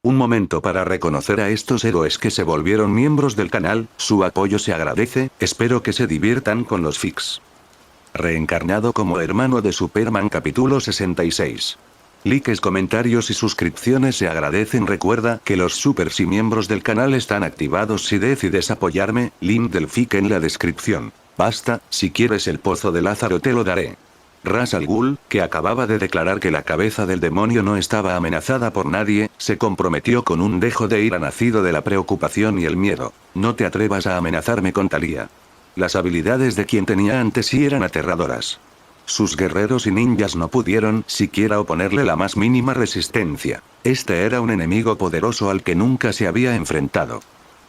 Un momento para reconocer a estos héroes que se volvieron miembros del canal, su apoyo se agradece, espero que se diviertan con los fics. Reencarnado como hermano de Superman capítulo 66. Likes, comentarios y suscripciones se agradecen. Recuerda que los supers y miembros del canal están activados si decides apoyarme, link del fic en la descripción. Basta, si quieres el pozo de Lázaro te lo daré. Ra's al Ghul, que acababa de declarar que la cabeza del demonio no estaba amenazada por nadie, se comprometió con un dejo de ira nacido de la preocupación y el miedo. No te atrevas a amenazarme con Thalía. Las habilidades de quien tenía ante sí eran aterradoras. Sus guerreros y ninjas no pudieron siquiera oponerle la más mínima resistencia. Este era un enemigo poderoso al que nunca se había enfrentado.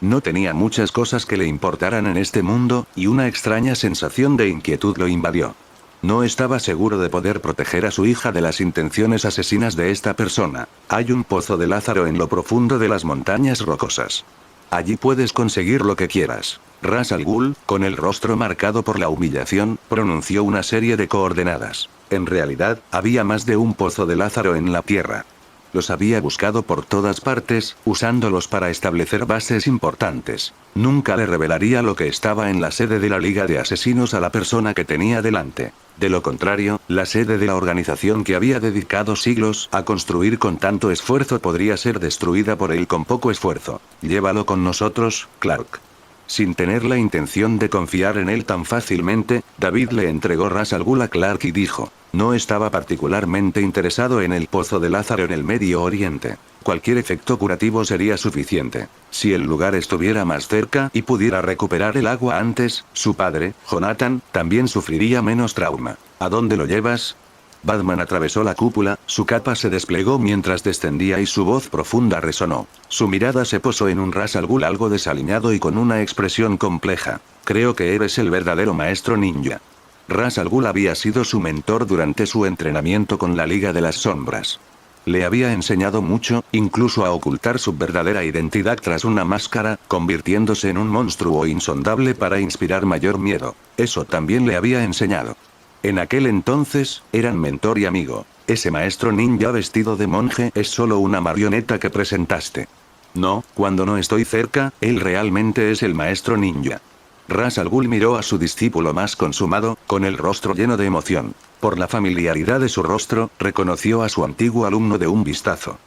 No tenía muchas cosas que le importaran en este mundo, y una extraña sensación de inquietud lo invadió. No estaba seguro de poder proteger a su hija de las intenciones asesinas de esta persona. Hay un pozo de Lázaro en lo profundo de las montañas rocosas. Allí puedes conseguir lo que quieras. Ra's al Ghul, con el rostro marcado por la humillación, pronunció una serie de coordenadas. En realidad, había más de un pozo de Lázaro en la tierra. Los había buscado por todas partes, usándolos para establecer bases importantes. Nunca le revelaría lo que estaba en la sede de la Liga de Asesinos a la persona que tenía delante. De lo contrario, la sede de la organización que había dedicado siglos a construir con tanto esfuerzo podría ser destruida por él con poco esfuerzo. Llévalo con nosotros, Clark. Sin tener la intención de confiar en él tan fácilmente, David le entregó Ra's al Ghul a Clark y dijo: no estaba particularmente interesado en el pozo de Lázaro en el Medio Oriente. Cualquier efecto curativo sería suficiente. Si el lugar estuviera más cerca y pudiera recuperar el agua antes, su padre, Jonathan, también sufriría menos trauma. ¿A dónde lo llevas? Batman atravesó la cúpula, su capa se desplegó mientras descendía y su voz profunda resonó. Su mirada se posó en un Ra's al Ghul algo desaliñado y con una expresión compleja. Creo que eres el verdadero maestro ninja. Ra's al Ghul había sido su mentor durante su entrenamiento con la Liga de las Sombras. Le había enseñado mucho, incluso a ocultar su verdadera identidad tras una máscara, convirtiéndose en un monstruo insondable para inspirar mayor miedo. Eso también le había enseñado. En aquel entonces, eran mentor y amigo. Ese maestro ninja vestido de monje es solo una marioneta que presentaste. No, cuando no estoy cerca, él realmente es el maestro ninja. Ra's al Ghul miró a su discípulo más consumado, con el rostro lleno de emoción. Por la familiaridad de su rostro, reconoció a su antiguo alumno de un vistazo.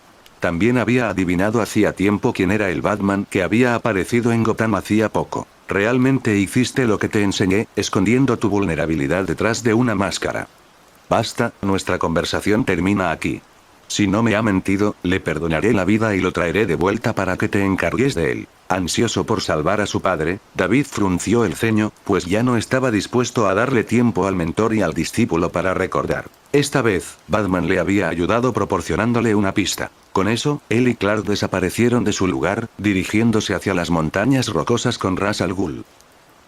También había adivinado hacía tiempo quién era el Batman que había aparecido en Gotham hacía poco. Realmente hiciste lo que te enseñé, escondiendo tu vulnerabilidad detrás de una máscara. Basta, nuestra conversación termina aquí. Si no me ha mentido, le perdonaré la vida y lo traeré de vuelta para que te encargues de él. Ansioso por salvar a su padre, David frunció el ceño, pues ya no estaba dispuesto a darle tiempo al mentor y al discípulo para recordar. Esta vez, Batman le había ayudado proporcionándole una pista. Con eso, él y Clark desaparecieron de su lugar, dirigiéndose hacia las montañas rocosas con Ra's al Ghul.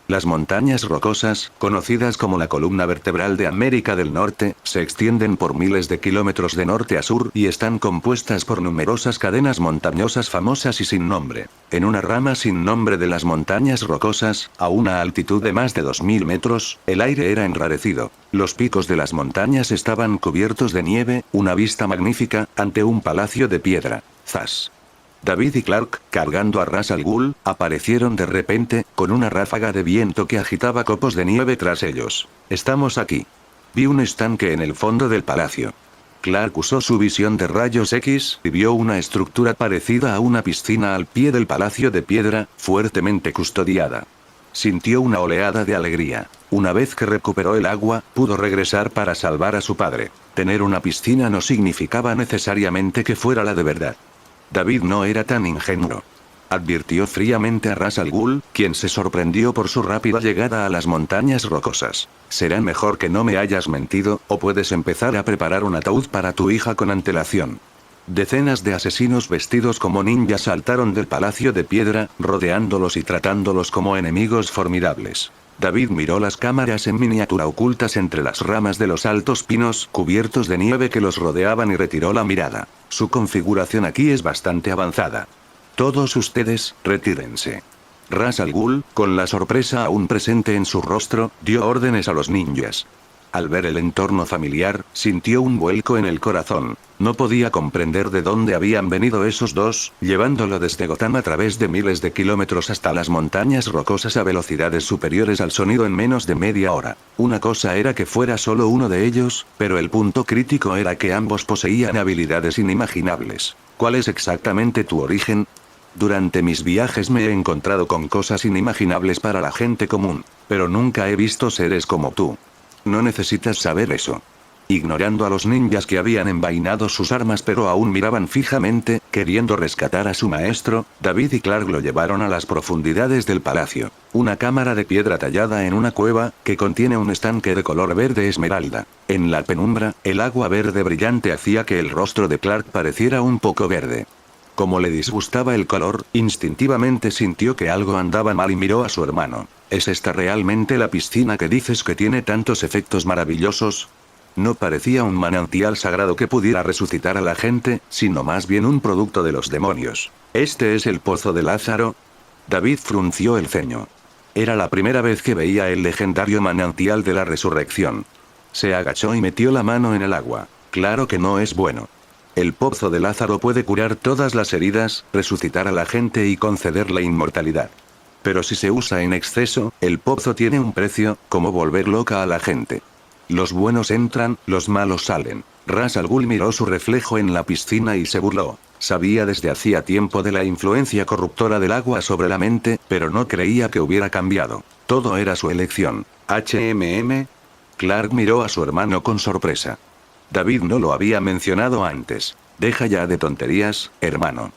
Las montañas rocosas, conocidas como la columna vertebral de América del Norte, se extienden por miles de kilómetros de norte a sur y están compuestas por numerosas cadenas montañosas famosas y sin nombre. En una rama sin nombre de las montañas rocosas, a una altitud de más de 2000 metros, el aire era enrarecido. Los picos de las montañas estaban cubiertos de nieve, una vista magnífica, ante un palacio de piedra. ¡Zas! David y Clark, cargando a Ra's al Ghul, aparecieron de repente, con una ráfaga de viento que agitaba copos de nieve tras ellos. Estamos aquí. Vi un estanque en el fondo del palacio. Clark usó su visión de rayos X y vio una estructura parecida a una piscina al pie del palacio de piedra, fuertemente custodiada. Sintió una oleada de alegría. Una vez que recuperó el agua, pudo regresar para salvar a su padre. Tener una piscina no significaba necesariamente que fuera la de verdad. David no era tan ingenuo. Advirtió fríamente a Ra's al Ghul, quien se sorprendió por su rápida llegada a las montañas rocosas. Será mejor que no me hayas mentido, o puedes empezar a preparar un ataúd para tu hija con antelación. Decenas de asesinos vestidos como ninjas saltaron del palacio de piedra, rodeándolos y tratándolos como enemigos formidables. David miró las cámaras en miniatura ocultas entre las ramas de los altos pinos cubiertos de nieve que los rodeaban y retiró la mirada. Su configuración aquí es bastante avanzada. Todos ustedes, retírense. Ra's al Ghul, con la sorpresa aún presente en su rostro, dio órdenes a los ninjas. Al ver el entorno familiar, sintió un vuelco en el corazón. No podía comprender de dónde habían venido esos dos, llevándolo desde Gotham a través de miles de kilómetros hasta las montañas rocosas a velocidades superiores al sonido en menos de media hora. Una cosa era que fuera solo uno de ellos, pero el punto crítico era que ambos poseían habilidades inimaginables. ¿Cuál es exactamente tu origen? Durante mis viajes me he encontrado con cosas inimaginables para la gente común, pero nunca he visto seres como tú. No necesitas saber eso. Ignorando a los ninjas que habían envainado sus armas pero aún miraban fijamente, queriendo rescatar a su maestro, David y Clark lo llevaron a las profundidades del palacio. Una cámara de piedra tallada en una cueva, que contiene un estanque de color verde esmeralda. En la penumbra, el agua verde brillante hacía que el rostro de Clark pareciera un poco verde. Como le disgustaba el color, instintivamente sintió que algo andaba mal y miró a su hermano. ¿Es esta realmente la piscina que dices que tiene tantos efectos maravillosos? No parecía un manantial sagrado que pudiera resucitar a la gente, sino más bien un producto de los demonios. ¿Este es el pozo de Lázaro? David frunció el ceño. Era la primera vez que veía el legendario manantial de la resurrección. Se agachó y metió la mano en el agua. Claro que no es bueno. El pozo de Lázaro puede curar todas las heridas, resucitar a la gente y conceder la inmortalidad. Pero si se usa en exceso, el pozo tiene un precio, como volver loca a la gente. Los buenos entran, los malos salen. Ra's al Ghul miró su reflejo en la piscina y se burló. Sabía desde hacía tiempo de la influencia corruptora del agua sobre la mente, pero no creía que hubiera cambiado. Todo era su elección. Clark miró a su hermano con sorpresa. David no lo había mencionado antes. Deja ya de tonterías, hermano.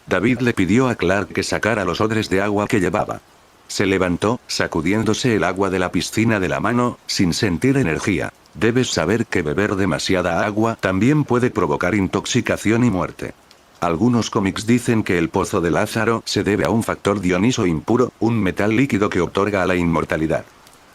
David le pidió a Clark que sacara los odres de agua que llevaba. Se levantó, sacudiéndose el agua de la piscina de la mano, sin sentir energía. Debes saber que beber demasiada agua también puede provocar intoxicación y muerte. Algunos cómics dicen que el pozo de Lázaro se debe a un factor Dioniso impuro, un metal líquido que otorga la inmortalidad.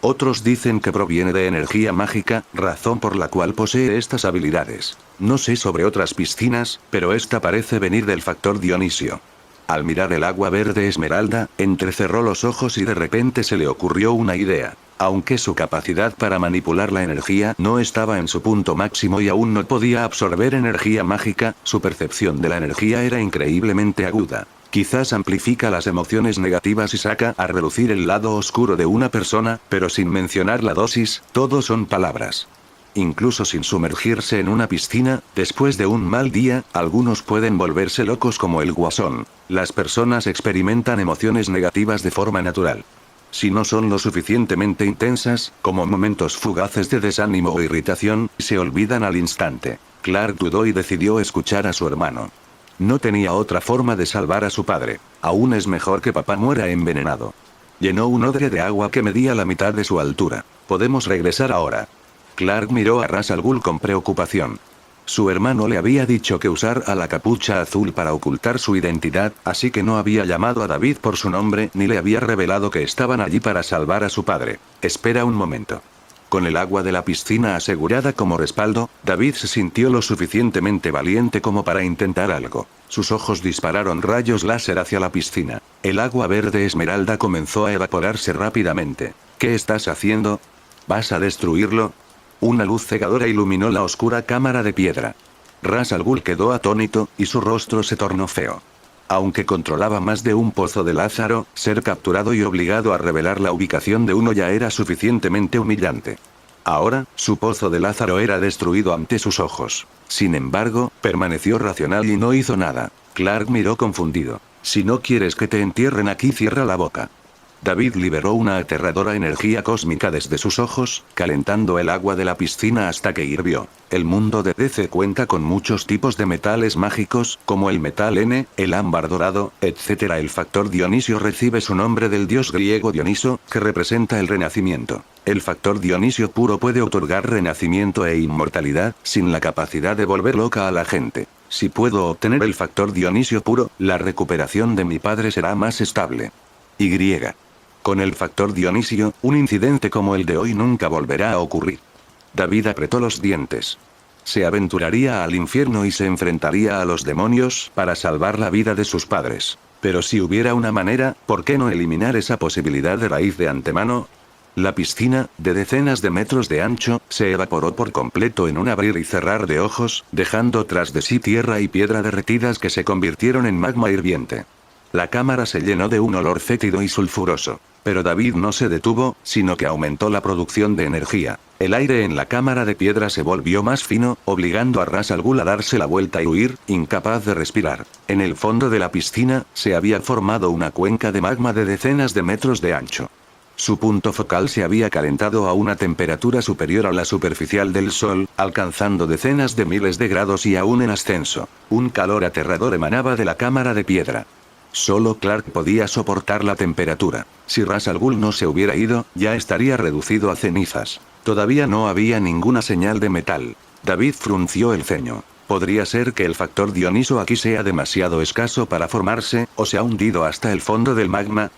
Otros dicen que proviene de energía mágica, razón por la cual posee estas habilidades. No sé sobre otras piscinas, pero esta parece venir del factor Dionisio. Al mirar el agua verde esmeralda, entrecerró los ojos y de repente se le ocurrió una idea. Aunque su capacidad para manipular la energía no estaba en su punto máximo y aún no podía absorber energía mágica, su percepción de la energía era increíblemente aguda. Quizás amplifica las emociones negativas y saca a relucir el lado oscuro de una persona, pero sin mencionar la dosis, todo son palabras. Incluso sin sumergirse en una piscina, después de un mal día, algunos pueden volverse locos como el Guasón. Las personas experimentan emociones negativas de forma natural. Si no son lo suficientemente intensas, como momentos fugaces de desánimo o irritación, se olvidan al instante. Clark dudó y decidió escuchar a su hermano. No tenía otra forma de salvar a su padre. Aún es mejor que papá muera envenenado. Llenó un odre de agua que medía la mitad de su altura. Podemos regresar ahora. Clark miró a Ra's al Ghul con preocupación. Su hermano le había dicho que usara la capucha azul para ocultar su identidad, así que no había llamado a David por su nombre ni le había revelado que estaban allí para salvar a su padre. Espera un momento. Con el agua de la piscina asegurada como respaldo, David se sintió lo suficientemente valiente como para intentar algo. Sus ojos dispararon rayos láser hacia la piscina. El agua verde esmeralda comenzó a evaporarse rápidamente. ¿Qué estás haciendo? ¿Vas a destruirlo? Una luz cegadora iluminó la oscura cámara de piedra. Ra's al Ghul quedó atónito, y su rostro se tornó feo. Aunque controlaba más de un pozo de Lázaro, ser capturado y obligado a revelar la ubicación de uno ya era suficientemente humillante. Ahora, su pozo de Lázaro era destruido ante sus ojos. Sin embargo, permaneció racional y no hizo nada. Clark miró confundido. Si no quieres que te entierren aquí, cierra la boca. David liberó una aterradora energía cósmica desde sus ojos, calentando el agua de la piscina hasta que hirvió. El mundo de DC cuenta con muchos tipos de metales mágicos, como el metal N, el ámbar dorado, etc. El factor Dionisio recibe su nombre del dios griego Dioniso, que representa el renacimiento. El factor Dionisio puro puede otorgar renacimiento e inmortalidad, sin la capacidad de volver loca a la gente. Si puedo obtener el factor Dionisio puro, la recuperación de mi padre será más estable. Y. Con el factor Dionisio, un incidente como el de hoy nunca volverá a ocurrir. David apretó los dientes. Se aventuraría al infierno y se enfrentaría a los demonios para salvar la vida de sus padres. Pero si hubiera una manera, ¿por qué no eliminar esa posibilidad de raíz de antemano? La piscina, de decenas de metros de ancho, se evaporó por completo en un abrir y cerrar de ojos, dejando tras de sí tierra y piedra derretidas que se convirtieron en magma hirviente. La cámara se llenó de un olor fétido y sulfuroso. Pero David no se detuvo, sino que aumentó la producción de energía. El aire en la cámara de piedra se volvió más fino, obligando a Ras Al Ghul a darse la vuelta y huir, incapaz de respirar. En el fondo de la piscina, se había formado una cuenca de magma de decenas de metros de ancho. Su punto focal se había calentado a una temperatura superior a la superficial del Sol, alcanzando decenas de miles de grados y aún en ascenso. Un calor aterrador emanaba de la cámara de piedra. Solo Clark podía soportar la temperatura. Si Ras Al Ghul no se hubiera ido, ya estaría reducido a cenizas. Todavía no había ninguna señal de metal. David frunció el ceño. Podría ser que el factor Dioniso aquí sea demasiado escaso para formarse, o se ha hundido hasta el fondo del magma.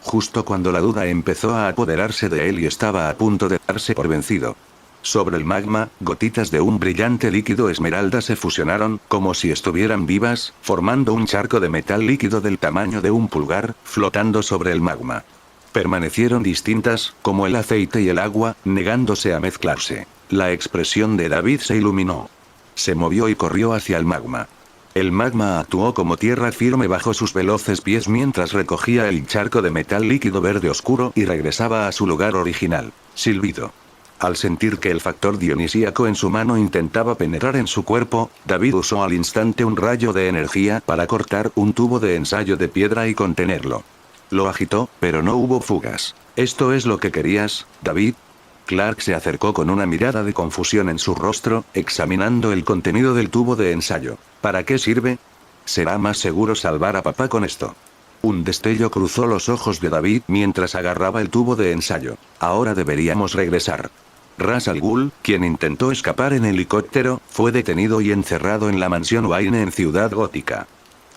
Justo cuando la duda empezó a apoderarse de él y estaba a punto de darse por vencido. Sobre el magma, gotitas de un brillante líquido esmeralda se fusionaron, como si estuvieran vivas, formando un charco de metal líquido del tamaño de un pulgar, flotando sobre el magma. Permanecieron distintas, como el aceite y el agua, negándose a mezclarse. La expresión de David se iluminó. Se movió y corrió hacia el magma. El magma actuó como tierra firme bajo sus veloces pies mientras recogía el charco de metal líquido verde oscuro y regresaba a su lugar original. Silbido. Al sentir que el factor dionisíaco en su mano intentaba penetrar en su cuerpo, David usó al instante un rayo de energía para cortar un tubo de ensayo de piedra y contenerlo. Lo agitó, pero no hubo fugas. ¿Esto es lo que querías, David? Clark se acercó con una mirada de confusión en su rostro, examinando el contenido del tubo de ensayo. ¿Para qué sirve? Será más seguro salvar a papá con esto. Un destello cruzó los ojos de David mientras agarraba el tubo de ensayo. Ahora deberíamos regresar. Ras Al Ghul, quien intentó escapar en helicóptero, fue detenido y encerrado en la mansión Wayne en Ciudad Gótica.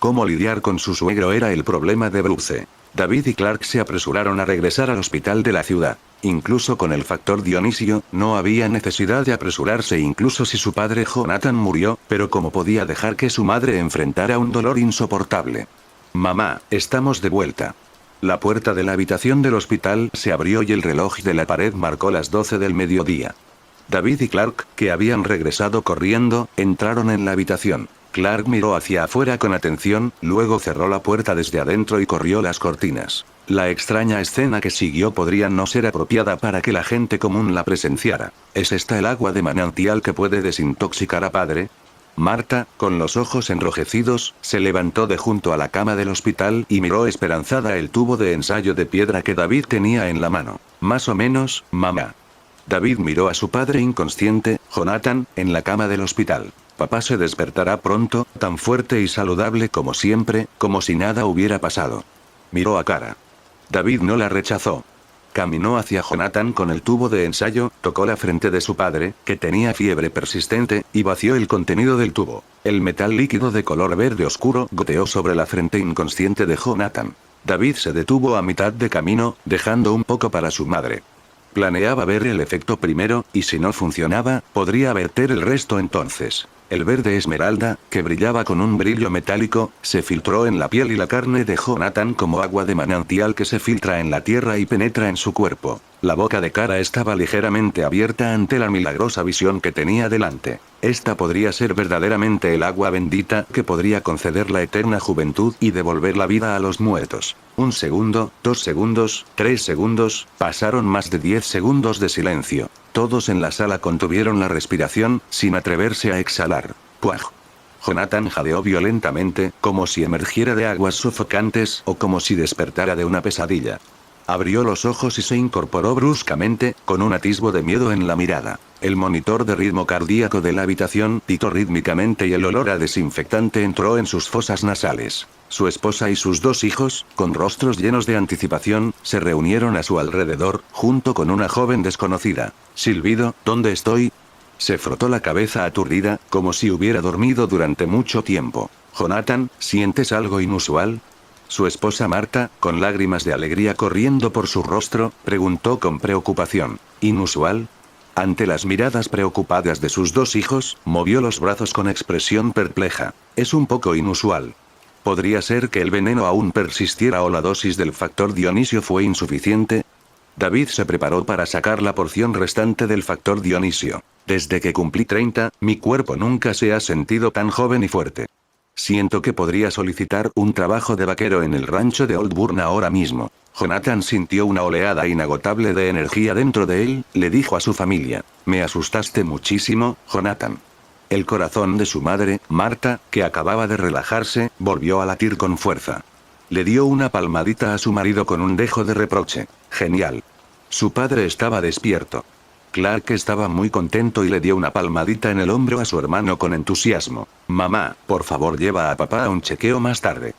Cómo lidiar con su suegro era el problema de Bruce. David y Clark se apresuraron a regresar al hospital de la ciudad. Incluso con el factor Dionisio, no había necesidad de apresurarse incluso si su padre Jonathan murió, pero ¿cómo podía dejar que su madre enfrentara un dolor insoportable? Mamá, estamos de vuelta. La puerta de la habitación del hospital se abrió y el reloj de la pared marcó las 12 del mediodía. David y Clark, que habían regresado corriendo, entraron en la habitación. Clark miró hacia afuera con atención, luego cerró la puerta desde adentro y corrió las cortinas. La extraña escena que siguió podría no ser apropiada para que la gente común la presenciara. ¿Es esta el agua de manantial que puede desintoxicar a padre? Marta, con los ojos enrojecidos, se levantó de junto a la cama del hospital y miró esperanzada el tubo de ensayo de piedra que David tenía en la mano. Más o menos, mamá. David miró a su padre inconsciente, Jonathan, en la cama del hospital. Papá se despertará pronto, tan fuerte y saludable como siempre, como si nada hubiera pasado. Miró a Cara. David no la rechazó. Caminó hacia Jonathan con el tubo de ensayo, tocó la frente de su padre, que tenía fiebre persistente, y vació el contenido del tubo. El metal líquido de color verde oscuro goteó sobre la frente inconsciente de Jonathan. David se detuvo a mitad de camino, dejando un poco para su madre. Planeaba ver el efecto primero, y si no funcionaba, podría verter el resto entonces. El verde esmeralda, que brillaba con un brillo metálico, se filtró en la piel y la carne de Jonathan como agua de manantial que se filtra en la tierra y penetra en su cuerpo. La boca de Cara estaba ligeramente abierta ante la milagrosa visión que tenía delante. Esta podría ser verdaderamente el agua bendita que podría conceder la eterna juventud y devolver la vida a los muertos. 1 segundo, 2 segundos, 3 segundos, pasaron más de 10 segundos de silencio. Todos en la sala contuvieron la respiración, sin atreverse a exhalar. ¡Puaj! Jonathan jadeó violentamente, como si emergiera de aguas sofocantes o como si despertara de una pesadilla. Abrió los ojos y se incorporó bruscamente, con un atisbo de miedo en la mirada. El monitor de ritmo cardíaco de la habitación pitó rítmicamente y el olor a desinfectante entró en sus fosas nasales. Su esposa y sus 2 hijos, con rostros llenos de anticipación, se reunieron a su alrededor, junto con una joven desconocida. Silbido, ¿dónde estoy? Se frotó la cabeza aturdida, como si hubiera dormido durante mucho tiempo. Jonathan, ¿sientes algo inusual? Su esposa Marta, con lágrimas de alegría corriendo por su rostro, preguntó con preocupación. ¿Inusual? Ante las miradas preocupadas de sus 2 hijos, movió los brazos con expresión perpleja. Es un poco inusual. ¿Podría ser que el veneno aún persistiera o la dosis del factor Dionisio fue insuficiente? David se preparó para sacar la porción restante del factor Dionisio. Desde que cumplí 30, mi cuerpo nunca se ha sentido tan joven y fuerte. Siento que podría solicitar un trabajo de vaquero en el rancho de Oldburn ahora mismo. Jonathan sintió una oleada inagotable de energía dentro de él, le dijo a su familia. Me asustaste muchísimo, Jonathan. El corazón de su madre, Marta, que acababa de relajarse, volvió a latir con fuerza. Le dio una palmadita a su marido con un dejo de reproche. Genial. Su padre estaba despierto. Clark estaba muy contento y le dio una palmadita en el hombro a su hermano con entusiasmo. Mamá, por favor lleva a papá a un chequeo más tarde.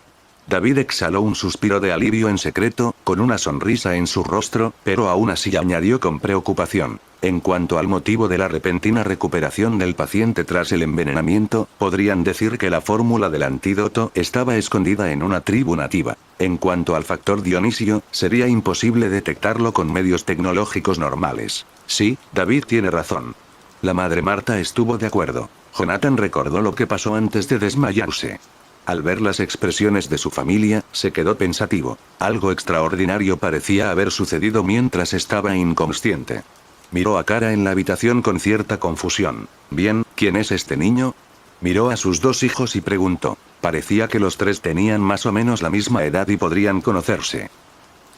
David exhaló un suspiro de alivio en secreto, con una sonrisa en su rostro, pero aún así añadió con preocupación. En cuanto al motivo de la repentina recuperación del paciente tras el envenenamiento, podrían decir que la fórmula del antídoto estaba escondida en una tribu nativa. En cuanto al factor Dionisio, sería imposible detectarlo con medios tecnológicos normales. Sí, David tiene razón. La madre Marta estuvo de acuerdo. Jonathan recordó lo que pasó antes de desmayarse. Al ver las expresiones de su familia, se quedó pensativo. Algo extraordinario parecía haber sucedido mientras estaba inconsciente. Miró a Cara en la habitación con cierta confusión. Bien, ¿quién es este niño? Miró a sus dos hijos y preguntó. Parecía que los tres tenían más o menos la misma edad y podrían conocerse.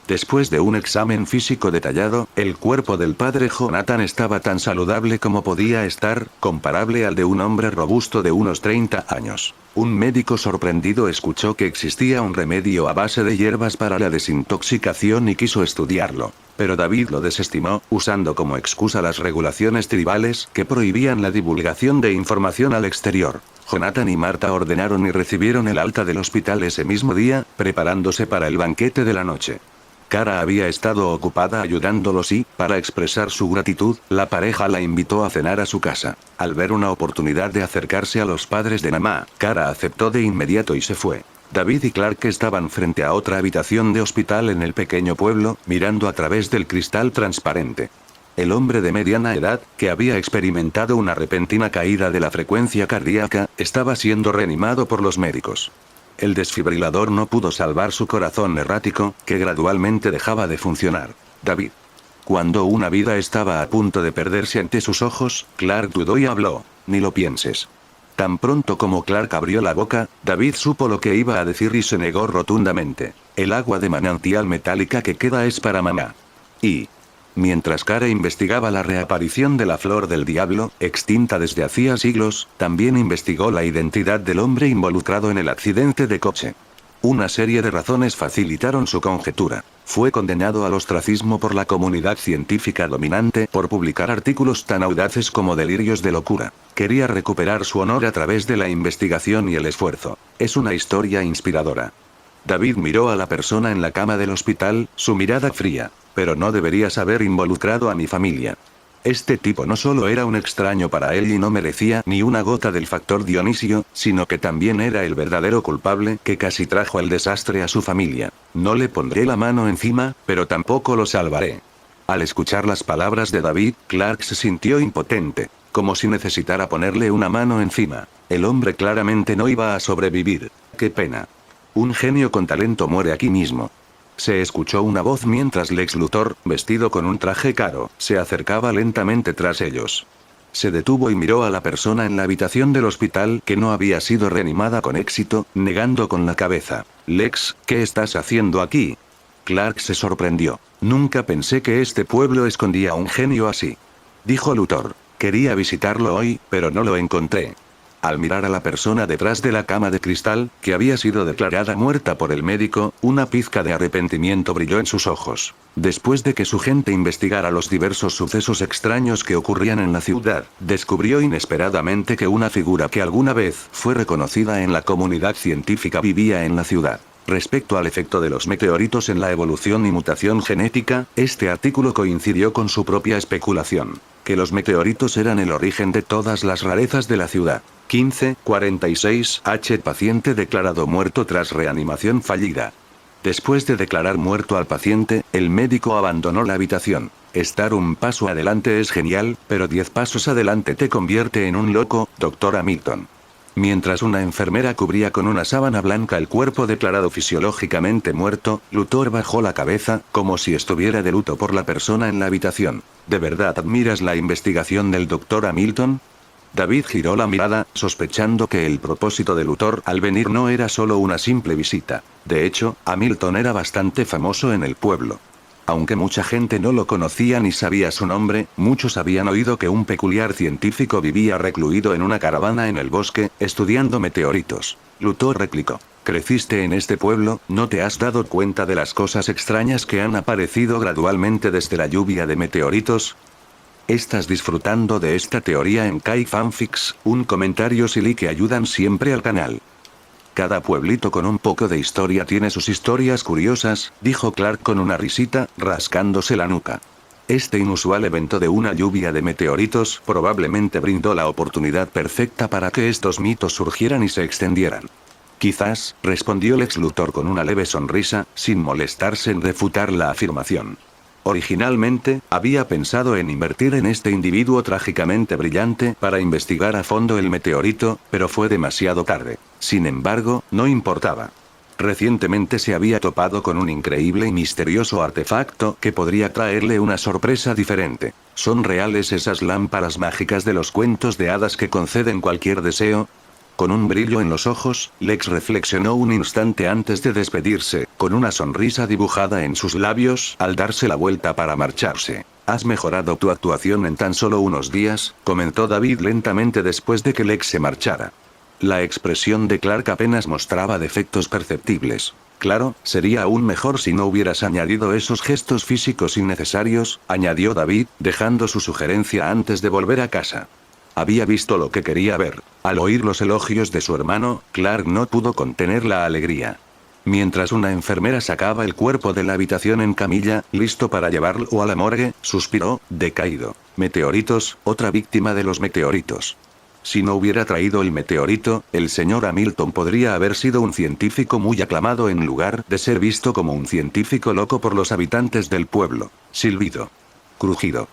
Después de un examen físico detallado, el cuerpo del padre Jonathan estaba tan saludable como podía estar, comparable al de un hombre robusto de unos 30 años. Un médico sorprendido escuchó que existía un remedio a base de hierbas para la desintoxicación y quiso estudiarlo. Pero David lo desestimó, usando como excusa las regulaciones tribales que prohibían la divulgación de información al exterior. Jonathan y Marta ordenaron y recibieron el alta del hospital ese mismo día, preparándose para el banquete de la noche. Cara había estado ocupada ayudándolos y, para expresar su gratitud, la pareja la invitó a cenar a su casa. Al ver una oportunidad de acercarse a los padres de Namá, Cara aceptó de inmediato y se fue. David y Clark estaban frente a otra habitación de hospital en el pequeño pueblo, mirando a través del cristal transparente. El hombre de mediana edad, que había experimentado una repentina caída de la frecuencia cardíaca, estaba siendo reanimado por los médicos. El desfibrilador no pudo salvar su corazón errático, que gradualmente dejaba de funcionar. David. Cuando una vida estaba a punto de perderse ante sus ojos, Clark dudó y habló. Ni lo pienses. Tan pronto como Clark abrió la boca, David supo lo que iba a decir y se negó rotundamente. El agua de manantial metálica que queda es para mamá. Y... Mientras Cara investigaba la reaparición de la flor del diablo, extinta desde hacía siglos, también investigó la identidad del hombre involucrado en el accidente de coche. Una serie de razones facilitaron su conjetura. Fue condenado al ostracismo por la comunidad científica dominante por publicar artículos tan audaces como delirios de locura. Quería recuperar su honor a través de la investigación y el esfuerzo. Es una historia inspiradora. David miró a la persona en la cama del hospital, su mirada fría. Pero no deberías haber involucrado a mi familia. Este tipo no solo era un extraño para él y no merecía ni una gota del factor Dionisio, sino que también era el verdadero culpable que casi trajo el desastre a su familia. No le pondré la mano encima, pero tampoco lo salvaré. Al escuchar las palabras de David, Clark se sintió impotente, como si necesitara ponerle una mano encima. El hombre claramente no iba a sobrevivir. ¡Qué pena! Un genio con talento muere aquí mismo. Se escuchó una voz mientras Lex Luthor, vestido con un traje caro, se acercaba lentamente tras ellos. Se detuvo y miró a la persona en la habitación del hospital que no había sido reanimada con éxito, negando con la cabeza. Lex, ¿qué estás haciendo aquí? Clark se sorprendió. Nunca pensé que este pueblo escondía un genio así. Dijo Luthor. Quería visitarlo hoy, pero no lo encontré. Al mirar a la persona detrás de la cama de cristal, que había sido declarada muerta por el médico, una pizca de arrepentimiento brilló en sus ojos. Después de que su gente investigara los diversos sucesos extraños que ocurrían en la ciudad, descubrió inesperadamente que una figura que alguna vez fue reconocida en la comunidad científica vivía en la ciudad. Respecto al efecto de los meteoritos en la evolución y mutación genética, este artículo coincidió con su propia especulación. Que los meteoritos eran el origen de todas las rarezas de la ciudad. 15:46 paciente declarado muerto tras reanimación fallida. Después de declarar muerto al paciente, el médico abandonó la habitación. Estar un paso adelante es genial, pero 10 pasos adelante te convierte en un loco, Dr. Hamilton. Mientras una enfermera cubría con una sábana blanca el cuerpo declarado fisiológicamente muerto, Luthor bajó la cabeza, como si estuviera de luto por la persona en la habitación. ¿De verdad admiras la investigación del Dr. Hamilton? David giró la mirada, sospechando que el propósito de Luthor al venir no era solo una simple visita. De hecho, Hamilton era bastante famoso en el pueblo. Aunque mucha gente no lo conocía ni sabía su nombre, muchos habían oído que un peculiar científico vivía recluido en una caravana en el bosque, estudiando meteoritos. Luthor replicó. ¿Creciste en este pueblo? ¿No te has dado cuenta de las cosas extrañas que han aparecido gradualmente desde la lluvia de meteoritos? ¿Estás disfrutando de esta teoría en Kai Fanfics? Un comentario silly que ayudan siempre al canal. Cada pueblito con un poco de historia tiene sus historias curiosas, dijo Clark con una risita, rascándose la nuca. Este inusual evento de una lluvia de meteoritos probablemente brindó la oportunidad perfecta para que estos mitos surgieran y se extendieran. Quizás, respondió Lex Luthor con una leve sonrisa, sin molestarse en refutar la afirmación. Originalmente, había pensado en invertir en este individuo trágicamente brillante para investigar a fondo el meteorito, pero fue demasiado tarde. Sin embargo, no importaba. Recientemente se había topado con un increíble y misterioso artefacto que podría traerle una sorpresa diferente. ¿Son reales esas lámparas mágicas de los cuentos de hadas que conceden cualquier deseo? Con un brillo en los ojos, Lex reflexionó un instante antes de despedirse, con una sonrisa dibujada en sus labios, al darse la vuelta para marcharse. «Has mejorado tu actuación en tan solo unos días», comentó David lentamente después de que Lex se marchara. La expresión de Clark apenas mostraba defectos perceptibles. «Claro, sería aún mejor si no hubieras añadido esos gestos físicos innecesarios», añadió David, dejando su sugerencia antes de volver a casa. Había visto lo que quería ver. Al oír los elogios de su hermano, Clark no pudo contener la alegría. Mientras una enfermera sacaba el cuerpo de la habitación en camilla, listo para llevarlo a la morgue, suspiró, decaído. Meteoritos, otra víctima de los meteoritos. Si no hubiera traído el meteorito, el señor Hamilton podría haber sido un científico muy aclamado en lugar de ser visto como un científico loco por los habitantes del pueblo. Silbido. Crujido.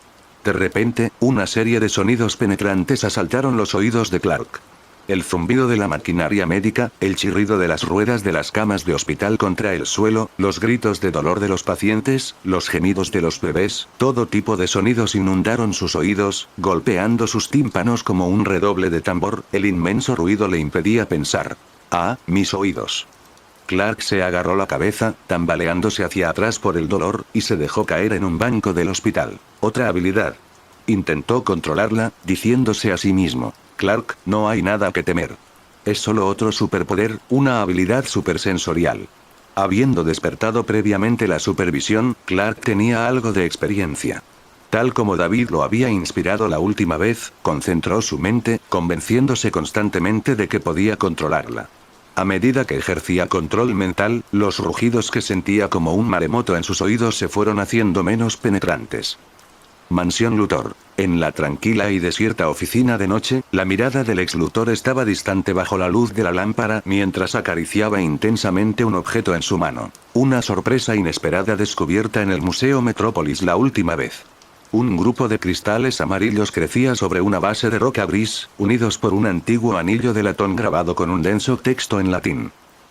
De repente, una serie de sonidos penetrantes asaltaron los oídos de Clark. El zumbido de la maquinaria médica, el chirrido de las ruedas de las camas de hospital contra el suelo, los gritos de dolor de los pacientes, los gemidos de los bebés, todo tipo de sonidos inundaron sus oídos, golpeando sus tímpanos como un redoble de tambor. El inmenso ruido le impedía pensar. «Ah, mis oídos». Clark se agarró la cabeza, tambaleándose hacia atrás por el dolor, y se dejó caer en un banco del hospital. Otra habilidad. Intentó controlarla, diciéndose a sí mismo. Clark, no hay nada que temer. Es solo otro superpoder, una habilidad supersensorial. Habiendo despertado previamente la supervisión, Clark tenía algo de experiencia. Tal como David lo había inspirado la última vez, concentró su mente, convenciéndose constantemente de que podía controlarla. A medida que ejercía control mental, los rugidos que sentía como un maremoto en sus oídos se fueron haciendo menos penetrantes. Mansión Luthor. En la tranquila y desierta oficina de noche, la mirada del ex Luthor estaba distante bajo la luz de la lámpara mientras acariciaba intensamente un objeto en su mano. Una sorpresa inesperada descubierta en el Museo Metrópolis la última vez. Un grupo de cristales amarillos crecía sobre una base de roca gris, unidos por un antiguo anillo de latón grabado con un denso texto en latín.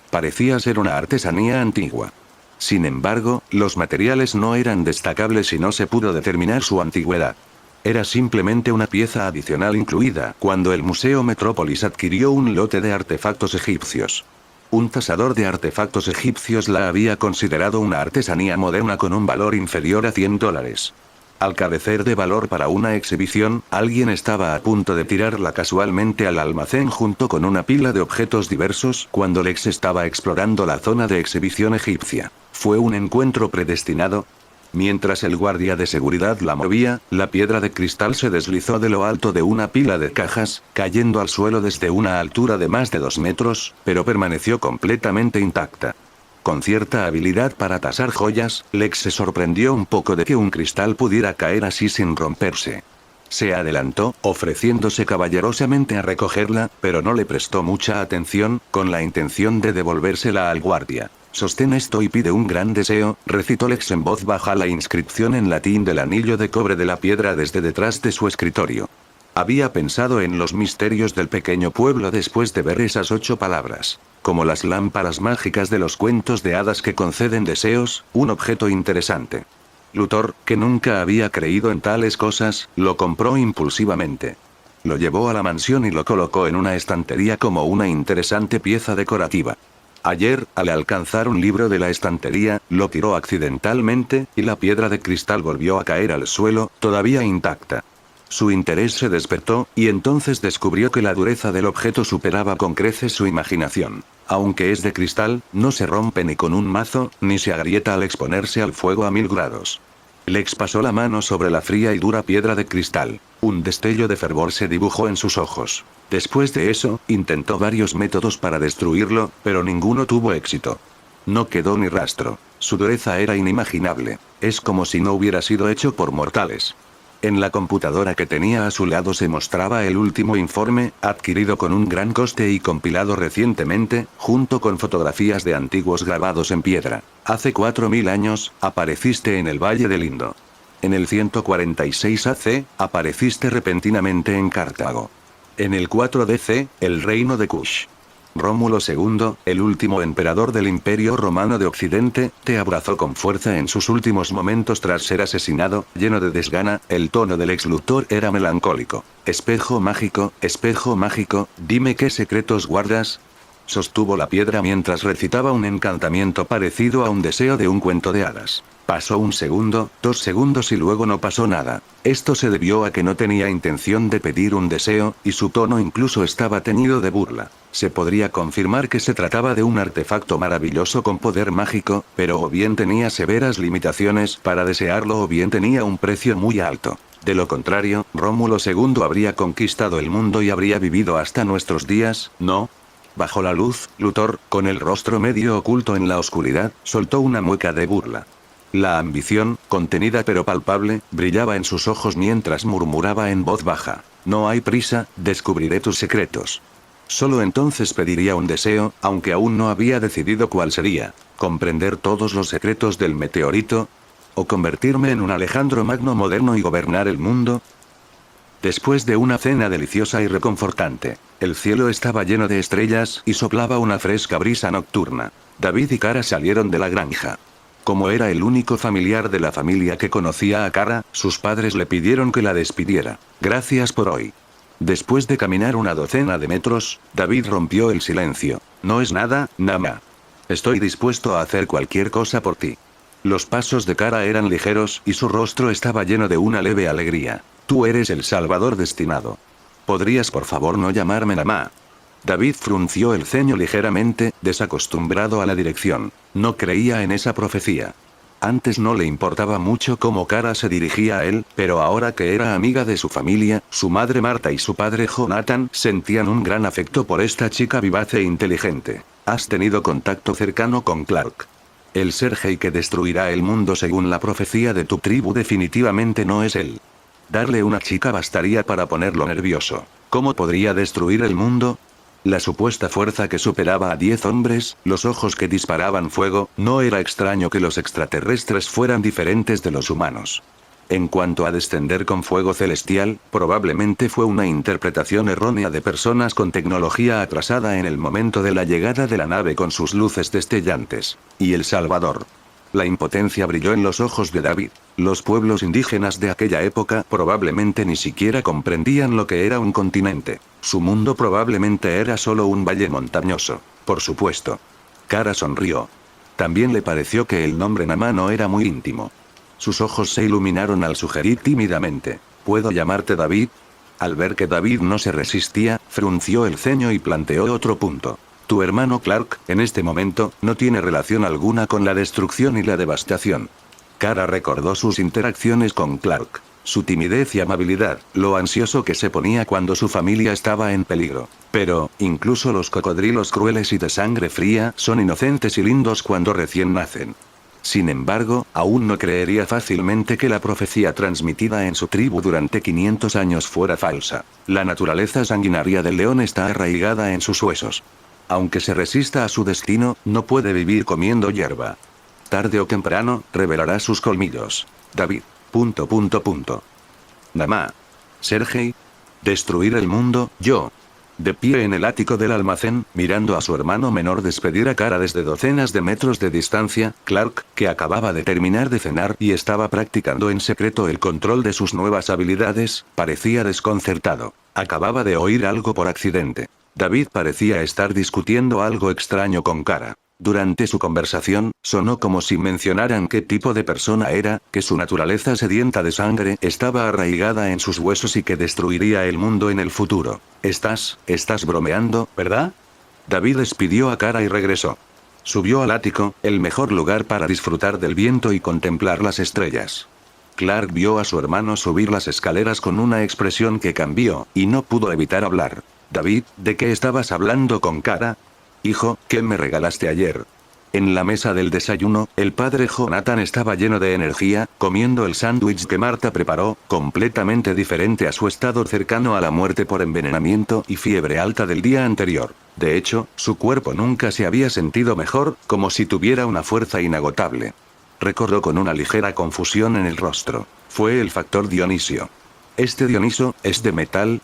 Parecía ser una artesanía antigua. Sin embargo, los materiales no eran destacables y no se pudo determinar su antigüedad. Era simplemente una pieza adicional incluida cuando el Museo Metrópolis adquirió un lote de artefactos egipcios. Un tasador de artefactos egipcios la había considerado una artesanía moderna con un valor inferior a $100. Al carecer de valor para una exhibición, alguien estaba a punto de tirarla casualmente al almacén junto con una pila de objetos diversos cuando Lex estaba explorando la zona de exhibición egipcia. ¿Fue un encuentro predestinado? Mientras el guardia de seguridad la movía, la piedra de cristal se deslizó de lo alto de una pila de cajas, cayendo al suelo desde una altura de más de 2 metros, pero permaneció completamente intacta. Con cierta habilidad para tasar joyas, Lex se sorprendió un poco de que un cristal pudiera caer así sin romperse. Se adelantó, ofreciéndose caballerosamente a recogerla, pero no le prestó mucha atención, con la intención de devolvérsela al guardia. «Sostén esto y pide un gran deseo», recitó Lex en voz baja la inscripción en latín del anillo de cobre de la piedra desde detrás de su escritorio. Había pensado en los misterios del pequeño pueblo después de ver esas 8 palabras. Como las lámparas mágicas de los cuentos de hadas que conceden deseos, un objeto interesante. Luthor, que nunca había creído en tales cosas, lo compró impulsivamente. Lo llevó a la mansión y lo colocó en una estantería como una interesante pieza decorativa. Ayer, al alcanzar un libro de la estantería, lo tiró accidentalmente, y la piedra de cristal volvió a caer al suelo, todavía intacta. Su interés se despertó, y entonces descubrió que la dureza del objeto superaba con creces su imaginación. Aunque es de cristal, no se rompe ni con un mazo, ni se agrieta al exponerse al fuego a 1000 grados. Lex pasó la mano sobre la fría y dura piedra de cristal. Un destello de fervor se dibujó en sus ojos. Después de eso, intentó varios métodos para destruirlo, pero ninguno tuvo éxito. No quedó ni rastro. Su dureza era inimaginable. Es como si no hubiera sido hecho por mortales. En la computadora que tenía a su lado se mostraba el último informe, adquirido con un gran coste y compilado recientemente, junto con fotografías de antiguos grabados en piedra. Hace 4000 años, apareciste en el Valle del Indo. En el 146 AC, apareciste repentinamente en Cartago. En el 4 DC, el reino de Kush. Rómulo II, el último emperador del Imperio Romano de Occidente, te abrazó con fuerza en sus últimos momentos tras ser asesinado, lleno de desgana. El tono del ex Luthor era melancólico. Espejo mágico, dime qué secretos guardas. Sostuvo la piedra mientras recitaba un encantamiento parecido a un deseo de un cuento de hadas. Pasó 1 segundo, 2 segundos y luego no pasó nada. Esto se debió a que no tenía intención de pedir un deseo, y su tono incluso estaba teñido de burla. Se podría confirmar que se trataba de un artefacto maravilloso con poder mágico, pero o bien tenía severas limitaciones para desearlo o bien tenía un precio muy alto. De lo contrario, Rómulo II habría conquistado el mundo y habría vivido hasta nuestros días, ¿no? Bajo la luz, Luthor, con el rostro medio oculto en la oscuridad, soltó una mueca de burla. La ambición, contenida pero palpable, brillaba en sus ojos mientras murmuraba en voz baja. No hay prisa, descubriré tus secretos. Solo entonces pediría un deseo, aunque aún no había decidido cuál sería. ¿Comprender todos los secretos del meteorito? ¿O convertirme en un Alejandro Magno moderno y gobernar el mundo? Después de una cena deliciosa y reconfortante, el cielo estaba lleno de estrellas y soplaba una fresca brisa nocturna. David y Kara salieron de la granja. Como era el único familiar de la familia que conocía a Kara, sus padres le pidieron que la despidiera. Gracias por hoy. Después de caminar una docena de metros, David rompió el silencio. No es nada, Nama. Estoy dispuesto a hacer cualquier cosa por ti. Los pasos de Kara eran ligeros y su rostro estaba lleno de una leve alegría. Tú eres el salvador destinado. ¿Podrías por favor no llamarme Nama? David frunció el ceño ligeramente, desacostumbrado a la dirección. No creía en esa profecía. Antes no le importaba mucho cómo Kara se dirigía a él, pero ahora que era amiga de su familia, su madre Marta y su padre Jonathan sentían un gran afecto por esta chica vivaz e inteligente. ¿Has tenido contacto cercano con Clark? El Sergei que destruirá el mundo según la profecía de tu tribu definitivamente no es él. Darle una chica bastaría para ponerlo nervioso. ¿Cómo podría destruir el mundo? La supuesta fuerza que superaba a 10 hombres, los ojos que disparaban fuego, no era extraño que los extraterrestres fueran diferentes de los humanos. En cuanto a descender con fuego celestial, probablemente fue una interpretación errónea de personas con tecnología atrasada en el momento de la llegada de la nave con sus luces destellantes. Y El Salvador. La impotencia brilló en los ojos de David. Los pueblos indígenas de aquella época probablemente ni siquiera comprendían lo que era un continente. Su mundo probablemente era solo un valle montañoso. Por supuesto. Kara sonrió. También le pareció que el nombre Nama no era muy íntimo. Sus ojos se iluminaron al sugerir tímidamente. ¿Puedo llamarte David? Al ver que David no se resistía, frunció el ceño y planteó otro punto. Tu hermano Clark, en este momento, no tiene relación alguna con la destrucción y la devastación. Kara recordó sus interacciones con Clark. Su timidez y amabilidad, lo ansioso que se ponía cuando su familia estaba en peligro. Pero, incluso los cocodrilos crueles y de sangre fría son inocentes y lindos cuando recién nacen. Sin embargo, aún no creería fácilmente que la profecía transmitida en su tribu durante 500 años fuera falsa. La naturaleza sanguinaria del león está arraigada en sus huesos. Aunque se resista a su destino, no puede vivir comiendo hierba. Tarde o temprano, revelará sus colmillos. David. Nama. Sergei. ¿Destruir el mundo, yo? De pie en el ático del almacén, mirando a su hermano menor despedir a Kara desde docenas de metros de distancia, Clark, que acababa de terminar de cenar y estaba practicando en secreto el control de sus nuevas habilidades, parecía desconcertado. Acababa de oír algo por accidente. David parecía estar discutiendo algo extraño con Kara. Durante su conversación, sonó como si mencionaran qué tipo de persona era, que su naturaleza sedienta de sangre estaba arraigada en sus huesos y que destruiría el mundo en el futuro. Estás bromeando, ¿verdad? David despidió a Kara y regresó. Subió al ático, el mejor lugar para disfrutar del viento y contemplar las estrellas. Clark vio a su hermano subir las escaleras con una expresión que cambió, y no pudo evitar hablar. David, ¿de qué estabas hablando con Kara? Hijo, ¿qué me regalaste ayer? En la mesa del desayuno, el padre Jonathan estaba lleno de energía, comiendo el sándwich que Marta preparó, completamente diferente a su estado cercano a la muerte por envenenamiento y fiebre alta del día anterior. De hecho, su cuerpo nunca se había sentido mejor, como si tuviera una fuerza inagotable. Recordó con una ligera confusión en el rostro. Fue el factor Dionisio. ¿Este Dioniso es de metal?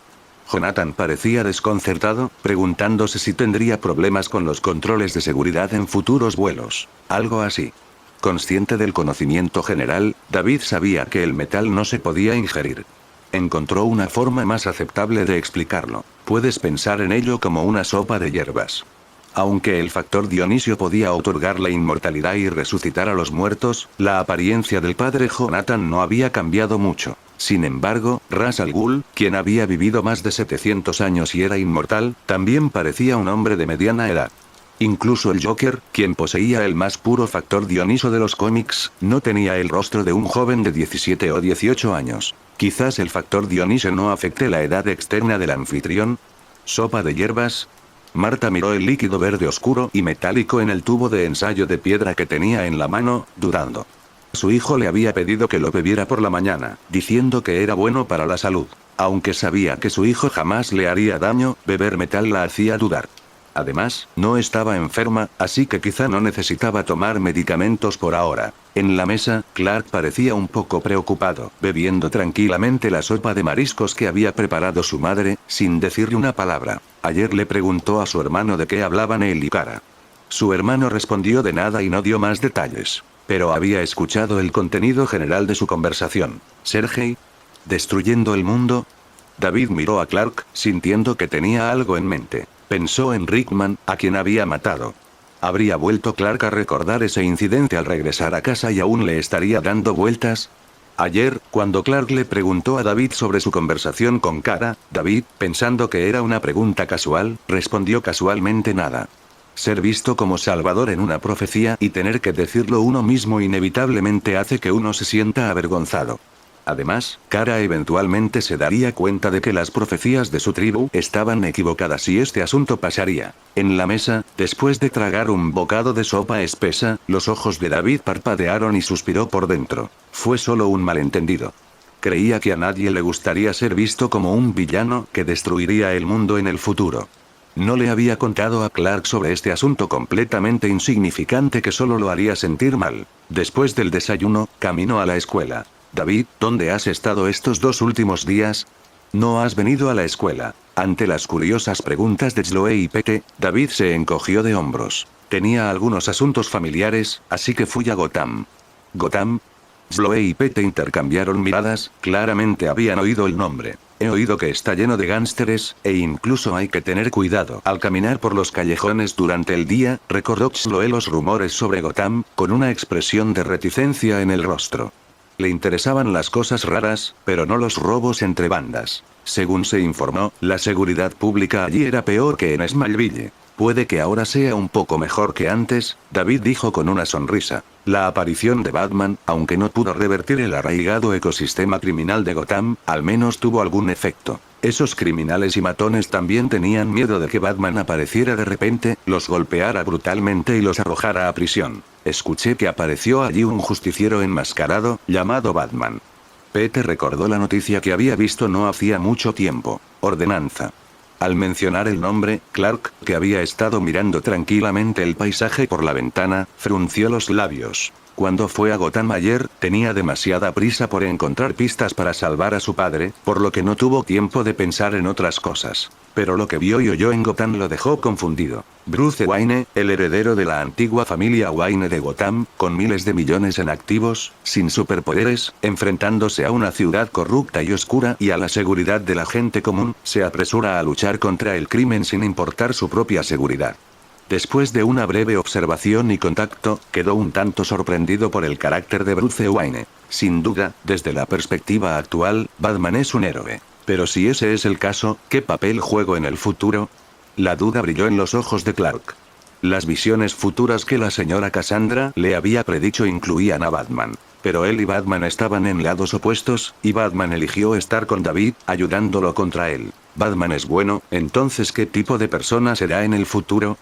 Jonathan parecía desconcertado, preguntándose si tendría problemas con los controles de seguridad en futuros vuelos. Algo así. Consciente del conocimiento general, David sabía que el metal no se podía ingerir. Encontró una forma más aceptable de explicarlo. Puedes pensar en ello como una sopa de hierbas. Aunque el factor Dionisio podía otorgar la inmortalidad y resucitar a los muertos, la apariencia del padre Jonathan no había cambiado mucho. Sin embargo, Ra's al Ghul, quien había vivido más de 700 años y era inmortal, también parecía un hombre de mediana edad. Incluso el Joker, quien poseía el más puro factor Dioniso de los cómics, no tenía el rostro de un joven de 17 o 18 años. Quizás el factor Dionisio no afecte la edad externa del anfitrión. ¿Sopa de hierbas? Marta miró el líquido verde oscuro y metálico en el tubo de ensayo de piedra que tenía en la mano, dudando. Su hijo le había pedido que lo bebiera por la mañana, diciendo que era bueno para la salud. Aunque sabía que su hijo jamás le haría daño, beber metal la hacía dudar. Además, no estaba enferma, así que quizá no necesitaba tomar medicamentos por ahora. En la mesa, Clark parecía un poco preocupado, bebiendo tranquilamente la sopa de mariscos que había preparado su madre, sin decirle una palabra. Ayer le preguntó a su hermano de qué hablaban él y Kara. Su hermano respondió de nada y no dio más detalles. Pero había escuchado el contenido general de su conversación. ¿Sergei? ¿Destruyendo el mundo? David miró a Clark, sintiendo que tenía algo en mente. Pensó en Rickman, a quien había matado. ¿Habría vuelto Clark a recordar ese incidente al regresar a casa y aún le estaría dando vueltas? Ayer, cuando Clark le preguntó a David sobre su conversación con Kara, David, pensando que era una pregunta casual, respondió casualmente nada. Ser visto como salvador en una profecía y tener que decirlo uno mismo inevitablemente hace que uno se sienta avergonzado. Además, Kara eventualmente se daría cuenta de que las profecías de su tribu estaban equivocadas y este asunto pasaría. En la mesa, después de tragar un bocado de sopa espesa, los ojos de David parpadearon y suspiró por dentro. Fue solo un malentendido. Creía que a nadie le gustaría ser visto como un villano que destruiría el mundo en el futuro. No le había contado a Clark sobre este asunto completamente insignificante que solo lo haría sentir mal. Después del desayuno, caminó a la escuela. David, ¿dónde has estado estos 2 últimos días? ¿No has venido a la escuela? Ante las curiosas preguntas de Chloe y Pete, David se encogió de hombros. Tenía algunos asuntos familiares, así que fui a Gotham. ¿Gotham? Chloe y Pete intercambiaron miradas, claramente habían oído el nombre. He oído que está lleno de gánsteres, e incluso hay que tener cuidado al caminar por los callejones durante el día, recordó Chloe los rumores sobre Gotham, con una expresión de reticencia en el rostro. Le interesaban las cosas raras, pero no los robos entre bandas. Según se informó, la seguridad pública allí era peor que en Smallville. Puede que ahora sea un poco mejor que antes, David dijo con una sonrisa. La aparición de Batman, aunque no pudo revertir el arraigado ecosistema criminal de Gotham, al menos tuvo algún efecto. Esos criminales y matones también tenían miedo de que Batman apareciera de repente, los golpeara brutalmente y los arrojara a prisión. Escuché que apareció allí un justiciero enmascarado, llamado Batman. Pete recordó la noticia que había visto no hacía mucho tiempo. Ordenanza. Al mencionar el nombre, Clark, que había estado mirando tranquilamente el paisaje por la ventana, frunció los labios. Cuando fue a Gotham ayer, tenía demasiada prisa por encontrar pistas para salvar a su padre, por lo que no tuvo tiempo de pensar en otras cosas. Pero lo que vio y oyó en Gotham lo dejó confundido. Bruce Wayne, el heredero de la antigua familia Wayne de Gotham, con miles de millones en activos, sin superpoderes, enfrentándose a una ciudad corrupta y oscura y a la seguridad de la gente común, se apresura a luchar contra el crimen sin importar su propia seguridad. Después de una breve observación y contacto, quedó un tanto sorprendido por el carácter de Bruce Wayne. Sin duda, desde la perspectiva actual, Batman es un héroe. Pero si ese es el caso, ¿qué papel juego en el futuro? La duda brilló en los ojos de Clark. Las visiones futuras que la señora Cassandra le había predicho incluían a Batman. Pero él y Batman estaban en lados opuestos, y Batman eligió estar con David, ayudándolo contra él. Batman es bueno, entonces ¿qué tipo de persona será en el futuro?